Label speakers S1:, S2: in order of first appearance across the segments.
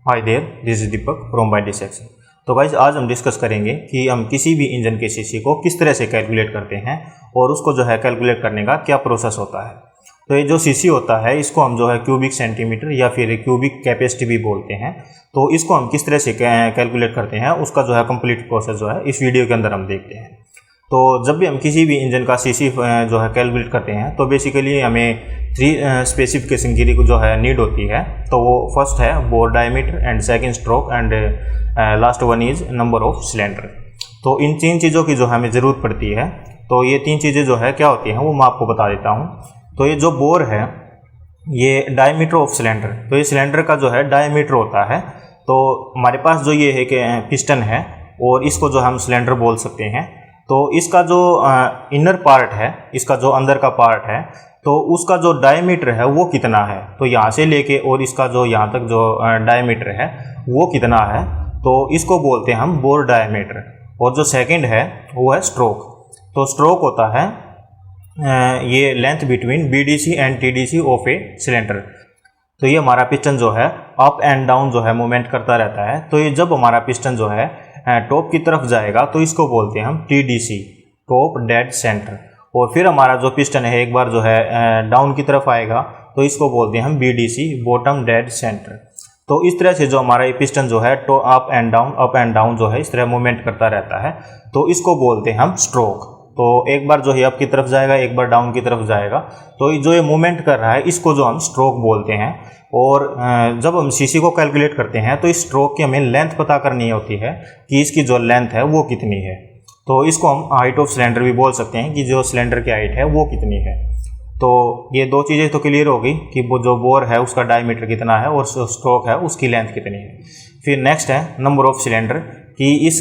S1: Hi there, this is Deepak from by dissection. तो guys आज हम डिस्कस करेंगे कि हम किसी भी इंजन के सीसी को किस तरह से कैलकुलेट करते हैं और उसको जो है कैलकुलेट करने का क्या प्रोसेस होता है। तो ये जो सीसी होता है इसको हम जो है क्यूबिक सेंटीमीटर या फिर क्यूबिक कैपेसिटी भी बोलते हैं। तो इसको हम किस तरह से कैलकुलेट करते हैं उसका जो है कंप्लीट प्रोसेस जो है इस वीडियो के अंदर हम देखते हैं। तो जब भी हम किसी भी इंजन का सीसी जो है कैलकुलेट करते हैं तो बेसिकली हमें 3 स्पेसिफिकेशन की जो है नीड होती है। तो वो फर्स्ट है bore diameter and second stroke and last one is number of cylinder. तो इन 3 चीज़ों की जो हमें ज़रूरत पड़ती है। तो ये 3 चीज़ें जो है क्या होती हैं वो मैं आपको बता देता हूँ। तो ये जो बोर है ये डायमीटर ऑफ सिलेंडर, तो ये सिलेंडर का जो है डायमीटर होता है। तो हमारे पास जो ये है कि पिस्टन है और इसको जो हम सिलेंडर बोल सकते हैं। तो इसका जो इनर पार्ट है, इसका जो अंदर का पार्ट है, तो उसका जो डायमीटर है वो कितना है। तो यहाँ से लेके और इसका जो यहाँ तक जो डायमीटर है वो कितना है, तो इसको बोलते हैं हम बोर डायमीटर। और जो सेकंड है वो है स्ट्रोक। तो स्ट्रोक होता है ये length between BDC and TDC of a cylinder. तो ये हमारा पिस्टन जो है अप एंड डाउन जो है मूवमेंट करता रहता है। तो ये जब हमारा पिस्टन जो है टॉप की तरफ जाएगा तो इसको बोलते हैं हम TDC, टॉप डेड सेंटर। और फिर हमारा जो पिस्टन है एक बार जो है डाउन की तरफ आएगा तो इसको बोलते हैं हम BDC, बॉटम डेड सेंटर। तो इस तरह से जो हमारा ये पिस्टन जो है तो अप एंड डाउन जो है इस तरह मूवमेंट करता रहता है। तो इसको बोलते हैं हम स्ट्रोक। तो एक बार जो है अप की तरफ जाएगा, एक बार डाउन की तरफ जाएगा, तो जो ये मूवमेंट कर रहा है इसको जो हम स्ट्रोक बोलते हैं। और जब हम सीसी को कैलकुलेट करते हैं तो इस स्ट्रोक की हमें लेंथ पता करनी होती है कि इसकी जो लेंथ है वो कितनी है। तो इसको हम हाइट ऑफ सिलेंडर भी बोल सकते हैं कि जो सिलेंडर की हाइट है वो कितनी है। तो ये 2 चीज़ें तो क्लियर हो गई कि वो जो बोर है उसका डायमीटर कितना है और स्ट्रोक है उसकी लेंथ कितनी है। फिर नेक्स्ट है नंबर ऑफ सिलेंडर, कि इस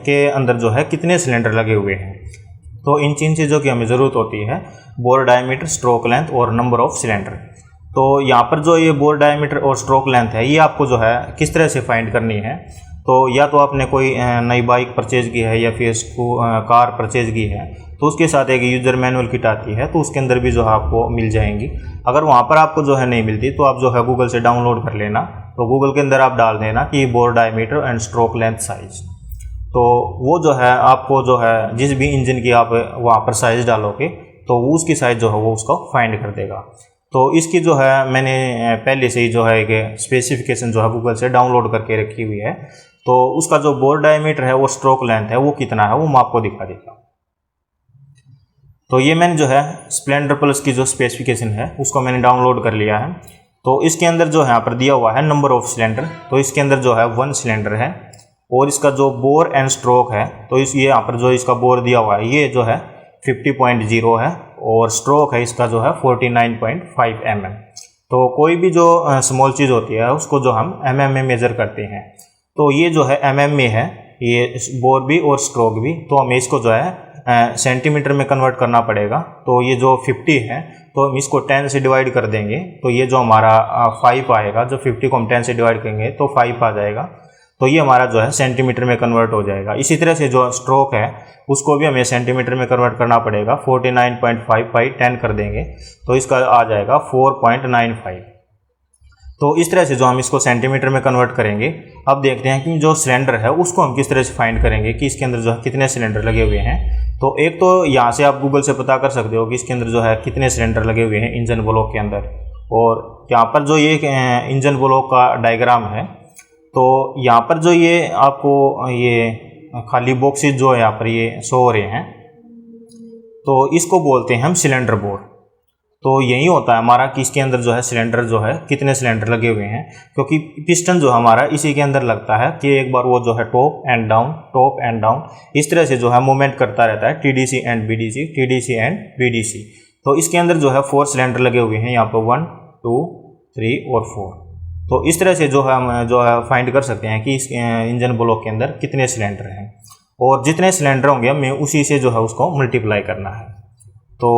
S1: के अंदर जो है कितने सिलेंडर लगे हुए हैं। तो इन 3 चीज़ों की हमें ज़रूरत होती है, बोर डायमीटर, स्ट्रोक लेंथ और नंबर ऑफ सिलेंडर। तो यहाँ पर जो ये बोर डायमीटर और स्ट्रोक लेंथ है ये आपको जो है किस तरह से फाइंड करनी है। तो या तो आपने कोई नई बाइक परचेज की है या फिर कार परचेज की है तो उसके साथ एक यूज़र मैनुअल किट आती है, तो उसके अंदर भी जो है आपको मिल जाएंगी। अगर वहाँ पर आपको जो है नहीं मिलती तो आप जो है गूगल से डाउनलोड कर लेना। तो गूगल के अंदर आप डाल देना कि bore diameter and stroke length size. तो वो जो है आपको जो है जिस भी इंजन की आप वहाँ पर साइज़ डालोगे तो वो उसकी साइज़ जो है वो उसको फाइंड कर देगा। तो इसकी जो है मैंने पहले से ही जो है एक स्पेसिफिकेशन जो है गूगल से डाउनलोड करके रखी हुई है। तो उसका जो बोर डायमीटर है वो स्ट्रोक लेंथ है वो कितना है वो मैं आपको दिखा देता हूँ। तो ये मैंने जो है स्प्लेंडर प्लस की जो स्पेसिफिकेशन है उसको मैंने डाउनलोड कर लिया है। तो इसके अंदर जो है यहाँ पर दिया हुआ है नंबर ऑफ सिलेंडर। तो इसके अंदर जो है 1 सिलेंडर है और इसका जो बोर एंड स्ट्रोक है तो इस ये यहाँ पर जो इसका बोर दिया हुआ है ये जो है 50.0 है और स्ट्रोक है इसका जो है 49.5 mm। तो कोई भी जो स्मॉल चीज़ होती है उसको जो हम mm में मेज़र करते हैं। तो ये जो है mm में है, ये बोर भी और स्ट्रोक भी। तो हमें इसको जो है सेंटीमीटर में कन्वर्ट करना पड़ेगा। तो ये जो 50 है तो हम इसको 10 से डिवाइड कर देंगे तो ये जो हमारा 5 आएगा। जो 50 को हम 10 से डिवाइड करेंगे तो 5 आ जाएगा। तो ये हमारा जो है सेंटीमीटर में कन्वर्ट हो जाएगा। इसी तरह से जो स्ट्रोक है उसको भी हमें सेंटीमीटर में कन्वर्ट करना पड़ेगा। 49.5 बाई 10 कर देंगे तो इसका आ जाएगा 4.95। तो इस तरह से जो हम इसको सेंटीमीटर में कन्वर्ट करेंगे। अब देखते हैं कि जो सिलेंडर है उसको हम किस तरह से फाइंड करेंगे कि इसके अंदर जो है कितने सिलेंडर लगे हुए हैं। तो एक तो यहाँ से आप गूगल से पता कर सकते हो कि इसके अंदर जो है कितने सिलेंडर लगे हुए हैं इंजन ब्लॉक के अंदर। और यहाँ पर जो ये इंजन ब्लॉक का डायग्राम है तो यहाँ पर जो ये आपको ये खाली बॉक्सेस जो है यहाँ पर ये शो हो रहे हैं तो इसको बोलते हैं हम सिलेंडर बोर। तो यही होता है हमारा कि इसके अंदर जो है सिलेंडर जो है कितने सिलेंडर लगे हुए हैं, क्योंकि पिस्टन जो हमारा इसी के अंदर लगता है कि एक बार वो जो है टॉप एंड डाउन इस तरह से जो है मूवमेंट करता रहता है TDC and BDC, TDC and BDC। तो इसके अंदर जो है 4 सिलेंडर लगे हुए हैं यहाँ पर 1, 2, 3 और 4। तो इस तरह से जो है हम जो है फाइंड कर सकते हैं कि इस इंजन ब्लॉक के अंदर कितने सिलेंडर हैं और जितने सिलेंडर होंगे हमें उसी से जो है उसको मल्टीप्लाई करना है। तो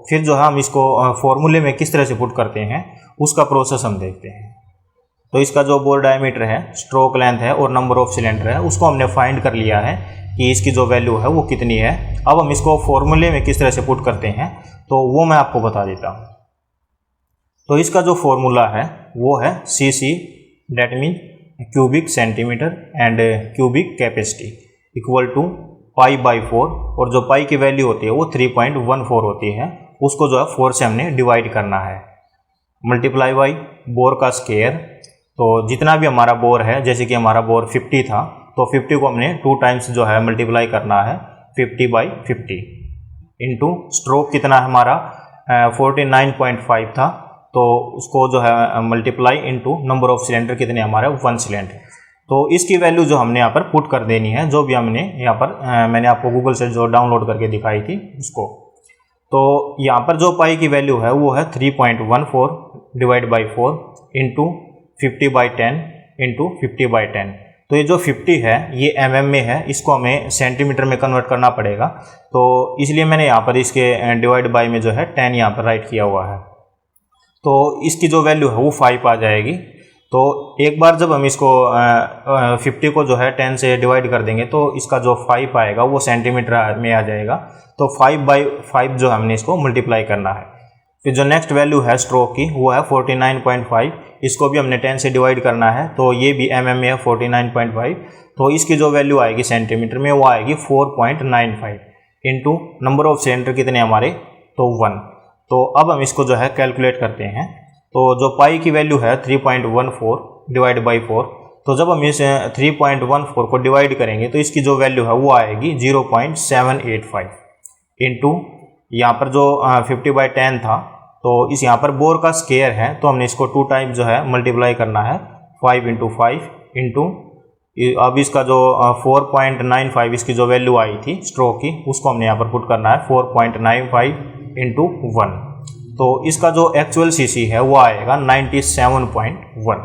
S1: फिर जो है हम इसको फॉर्मूले में किस तरह से पुट करते हैं उसका प्रोसेस हम देखते हैं। तो इसका जो बोर डायमीटर है, स्ट्रोक लेंथ है और नंबर ऑफ सिलेंडर है उसको हमने फाइंड कर लिया है कि इसकी जो वैल्यू है वो कितनी है। अब हम इसको फॉर्मूले में किस तरह से पुट करते हैं तो वो मैं आपको बता देता हूँ। तो इसका जो फॉर्मूला है वो है CC, that mean cubic centimeter and cubic capacity equal to pi by 4, और जो पाई की वैल्यू होती है वो 3.14 होती है, उसको जो है 4 से हमने डिवाइड करना है, मल्टीप्लाई बाई बोर का स्क्वायर। तो जितना भी हमारा बोर है, जैसे कि हमारा बोर 50 था तो 50 को हमने 2 टाइम्स जो है मल्टीप्लाई करना है 50/50 इंटू स्ट्रोक कितना है हमारा 49.5 था, तो उसको जो है multiply into number of cylinder कितने हमारे 1 सिलेंडर। तो इसकी वैल्यू जो हमने यहाँ पर पुट कर देनी है, जो भी हमने यहाँ पर मैंने आपको गूगल से जो डाउनलोड करके दिखाई थी उसको। तो यहाँ पर जो पाई की वैल्यू है वो है 3.14 डिवाइड बाई 4 इंटू 50/10 इंटू 50/10। तो ये जो 50 है ये mm में है, इसको हमें सेंटीमीटर में कन्वर्ट करना पड़ेगा, तो इसलिए मैंने यहाँ पर इसके डिवाइड बाई में जो है 10 यहाँ पर राइट किया हुआ है। तो इसकी जो वैल्यू है वो 5 आ जाएगी। तो एक बार जब हम इसको 50 को जो है 10 से डिवाइड कर देंगे तो इसका जो 5 आएगा वो सेंटीमीटर में आ जाएगा। तो 5/5 जो हमने इसको मल्टीप्लाई करना है। फिर जो नेक्स्ट वैल्यू है स्ट्रोक की वो है 49.5, इसको भी हमने 10 से डिवाइड करना है, तो ये भी mm में है 49.5, तो इसकी जो वैल्यू आएगी सेंटीमीटर में वो आएगी 4.95 इंटू नंबर ऑफ सिलेंडर कितने हमारे, तो 1। तो अब हम इसको जो है कैलकुलेट करते हैं। तो जो पाई की वैल्यू है 3.14 डिवाइड बाई 4, तो जब हम इस 3.14 को डिवाइड करेंगे तो इसकी जो वैल्यू है वो आएगी 0.785 इंटू यहाँ पर जो 50/10 था, तो इस यहाँ पर बोर का स्क्वायर है तो हमने इसको 2 टाइम जो है मल्टीप्लाई करना है 5 × 5 इंटू अब इसका जो 4.95 इसकी जो वैल्यू आई थी स्ट्रोक की, उसको हमने यहाँ पर पुट करना है 4.95 इंटू 1। तो इसका जो एक्चुअल सीसी है वो आएगा 97.1।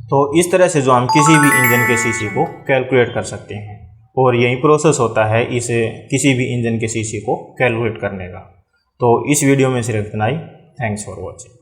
S1: तो इस तरह से जो हम किसी भी इंजन के सीसी को कैलकुलेट कर सकते हैं, और यही प्रोसेस होता है इसे किसी भी इंजन के सीसी को कैलकुलेट करने का। तो इस वीडियो में सिर्फ इतना ही। Thanks for watching.